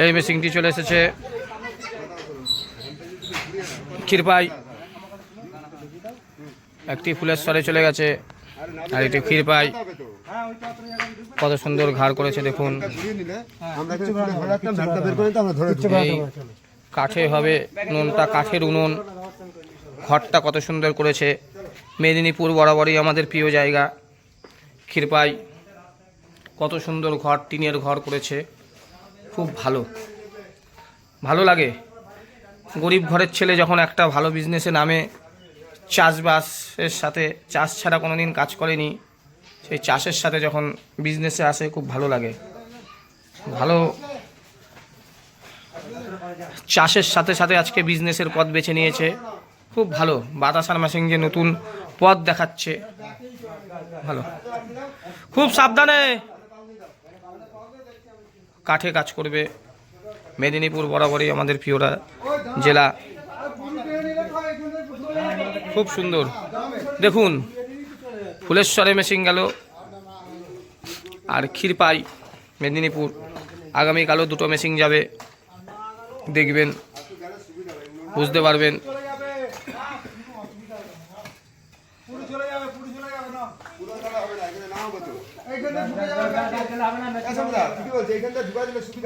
এই মেশিনটি চলে এসেছে ক্ষীরপাই, একটি ফুলের স্তরে চলে গেছে আর একটি ক্ষীরপাই। কত সুন্দর ঘাড় করেছে দেখুন। কাঠে হবে উনুনটা, কাঠের উনুন। ঘরটা কত সুন্দর করেছে। মেদিনীপুর বরাবরই আমাদের প্রিয় জায়গা। ক্ষীরপাই কত সুন্দর ঘর, টিনের ঘর করেছে, খুব ভালো, ভালো লাগে। গরিব ঘরের ছেলে যখন একটা ভালো বিজনেসে নামে, চাষবাসের সাথে, চাষ ছাড়া কোনো দিন কাজ করেনি, সেই চাষের সাথে যখন বিজনেসে আসে খুব ভালো লাগে। ভালো চাষের সাথে সাথে আজকে বিজনেসের পথ বেছে নিয়েছে, খুব ভালো। বাতাসার মেশিন যে নতুন পথ দেখাচ্ছে, ভালো। খুব সাবধানে কাঠে কাজ করবে। মেদিনীপুর বরাবরই আমাদের প্রিয়রা জেলা, খুব সুন্দর। দেখুন ফুলেশ্বরে মেশিন গেল আর ক্ষীরপাই মেদিনীপুর। আগামীকালও দুটো মেশিন যাবে, দেখবেন, বুঝতে পারবেন।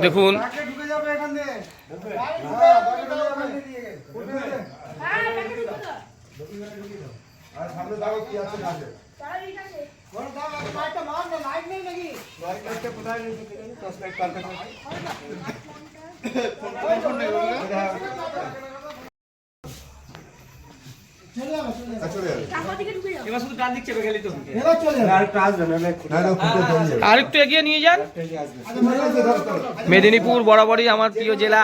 দেখুন আরেকটু এগিয়ে নিয়ে যান। মেদিনীপুর বরাবরই আমার প্রিয় জেলা।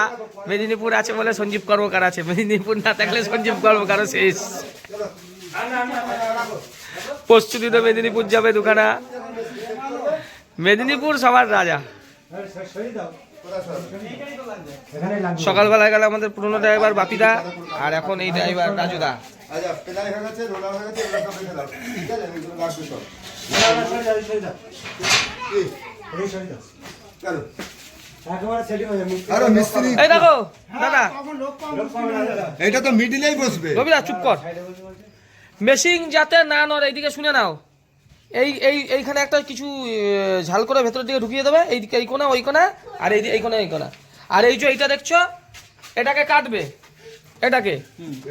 মেদিনীপুর আছে বলে সঞ্জীব কর্মকার আছে, মেদিনীপুর না থাকলে সঞ্জীব কর্মকার শেষ। প্রস্তুতি তো মেদিনীপুর যাবে দুখানা। মেদিনীপুর সবার রাজা। সকালবেলায় গেল আমাদের পুরনো ড্রাইভার বাপিদা, আর এখন এই ড্রাইভার রাজুদা। এই দেখো দাদা, এটা তো মিডিলেই বসবে। রবিদা চুপ কর। মেশিন যাতে না নড়ে, এইদিকে শুনে নাও। এইখানে একটা কিছু ঝাল করে ভেতরের দিকে ঢুকিয়ে দেবে, এইদিকে এই কোনা ওই কোনা, আর এই কোনা এই কোনা। আর এই যে এইটা দেখছো, এটাকে কাটবে। এটাকে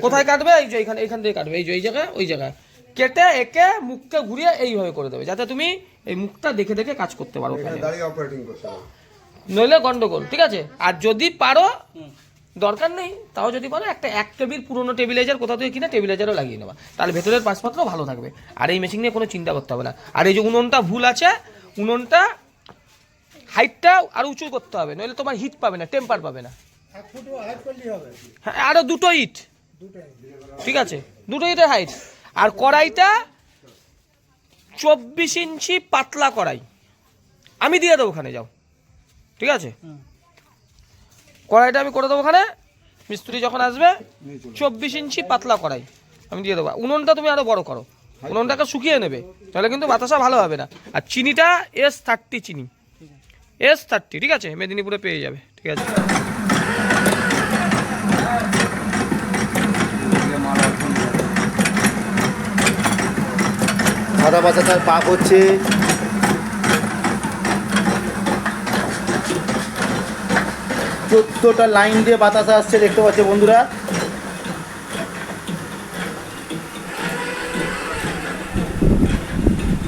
কোথায় কাটবে? এই যে এইখান দিয়ে কাটবে, এই যে এই জায়গায় ওই জায়গায় কেটে একে মুখকে ঘুরিয়ে এইভাবে করে দেবে, যাতে তুমি এই মুখটা দেখে দেখে কাজ করতে পারো, নইলে গন্ডগোল। ঠিক আছে? আর যদি পারো, দরকার নেই, তাও যদি পারো একটা 1 কেবির পুরোনো টেবিলাইজার কোথাও থেকে কিনে টেবিলাইজারও লাগিয়ে নেবা, তাহলে ভেতরের পাসপত্র ভালো থাকবে। আর এই মেশিন নিয়ে কোনো চিন্তা করতে হবে না। আর এই যে উনুনটা ভুল আছে, উনুনটা হাইটটা আর উঁচু করতে হবে, নইলে তোমার হিট পাবে না, টেম্পার পাবে না। হ্যাঁ, আরো 2টো ইট, ঠিক আছে, 2টো ইটের হাইট। আর কড়াইটা 24 ইঞ্চি পাতলা কড়াই, আমি দিয়ে দেবো ওখানে, যাও। ঠিক আছে? কড়াইটা আমি করে দেবো ওখানে, মিস্ত্রি যখন আসবে। 24 ইঞ্চি পাতলা কড়াই আমি দিয়ে দেবো। উনুনটা তুমি আরো বড় করো, উনুনটাকে শুকিয়ে নেবে, তাহলে কিন্তু বাতাসা ভালো হবে না। আর চিনিটা S30 চিনি, S30, ঠিক আছে? মেদিনীপুরে পেয়ে যাবে। ঠিক আছে? সাদা বাতাসার পাক হচ্ছে। চোদ্দটা লাইন দিয়ে বাতাসা আসছে, দেখতে পাচ্ছে বন্ধুরা।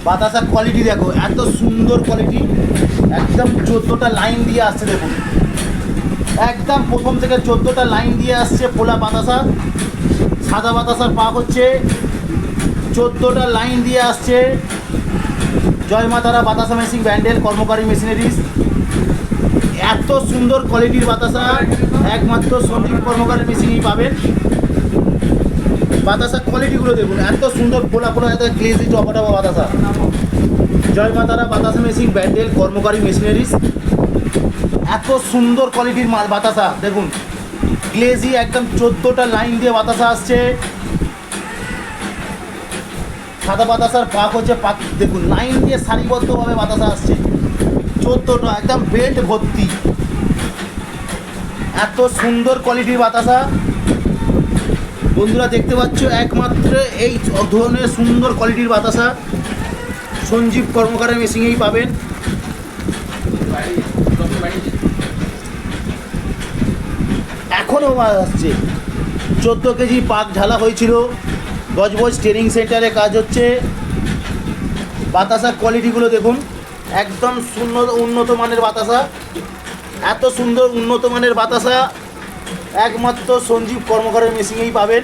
বাতাসার কোয়ালিটি দেখো, এত সুন্দর কোয়ালিটি, একদম 14টা লাইন দিয়ে আসছে। দেখুন একদম প্রথম থেকে 14টা লাইন দিয়ে আসছে পোলা বাতাসা। সাদা বাতাসার পাক হচ্ছে, 14টা লাইন দিয়ে আসছে। জয় মা তারা বাতাসা মেশিন ব্যান্ডেল, কর্মকারী মেশিনারিজ। এত সুন্দর কোয়ালিটির বাতাসা একমাত্র সঞ্জীব কর্মকারী মেশিনই পাবেন। বাতাসা কোয়ালিটিগুলো দেখুন, এত সুন্দর ফোলা ফোলা, এত গ্লেজি টপা টপা বাতাসা। জয় মা তারা বাতাসা মেশিন ব্যান্ডেল, কর্মকারী মেশিনারিজ। এত সুন্দর কোয়ালিটির মাল বাতাসা দেখুন, গ্লেজি একদম 14টা লাইন দিয়ে বাতাসা আসছে। সাদা বাতাসার পাক হচ্ছে, পাক দেখুন লাইন দিয়ে সারিবদ্ধভাবে বাতাসা আসছে। 14টা একদম বেল্ট ভর্তি, এত সুন্দর কোয়ালিটির বাতাসা বন্ধুরা দেখতে পাচ্ছ। একমাত্র এই ধরনের সুন্দর কোয়ালিটির বাতাসা সঞ্জীব কর্মকারের মেশিনেই পাবেন। এখনও মাছ আসছে। 14 কেজি পাক ঢালা হয়েছিল, বজবজ ট্রেনিং সেন্টারে কাজ হচ্ছে। বাতাসার কোয়ালিটিগুলো দেখুন, একদম উন্নত মানের বাতাসা। এত সুন্দর উন্নত মানের বাতাসা একমাত্র সঞ্জীব কর্মকারের মেশিনেই পাবেন।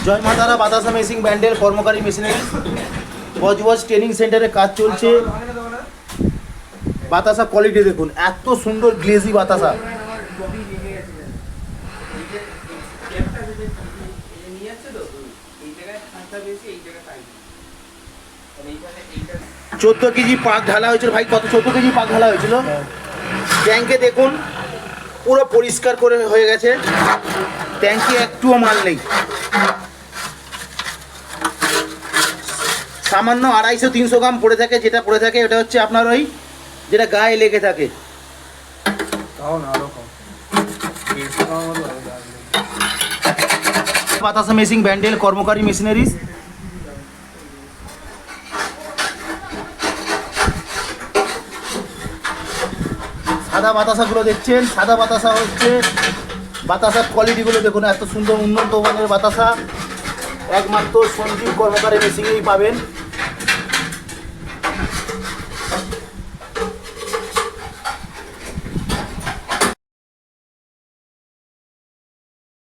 জয় মা তারা বাতাসা machine Bandel কর্মকারী machinery, Budge Budge training সেন্টারে কাজ চলছে। বাতাসা কোয়ালিটি দেখুন, এত সুন্দর গ্লেজি বাতাসা। 14 কেজি পাক ঢালা হয়েছিল ভাই। কত 14 কেজি পাক ঢালা হয়েছিল? ট্যাঙ্কে দেখুন পুরো পরিষ্কার করে হয়ে গেছে, ট্যাঙ্কে একটুও মাল নেই। সামান্য 250-300 গ্রাম পড়ে থাকে, যেটা পড়ে থাকে ওটা হচ্ছে আপনার ওই যেটা গায়ে লেগে থাকে। বাতাসা মেশিন ব্যান্ডেল কর্মকারী মেশিনারিজ। সাদা বাতাসাগুলো দেখছেন, সাদা বাতাসা হচ্ছে। বাতাসার কোয়ালিটিগুলো দেখুন, এত সুন্দর উন্নত মানের বাতাসা একমাত্র সঞ্জীব কর্মকারী মেশিনেই পাবেন।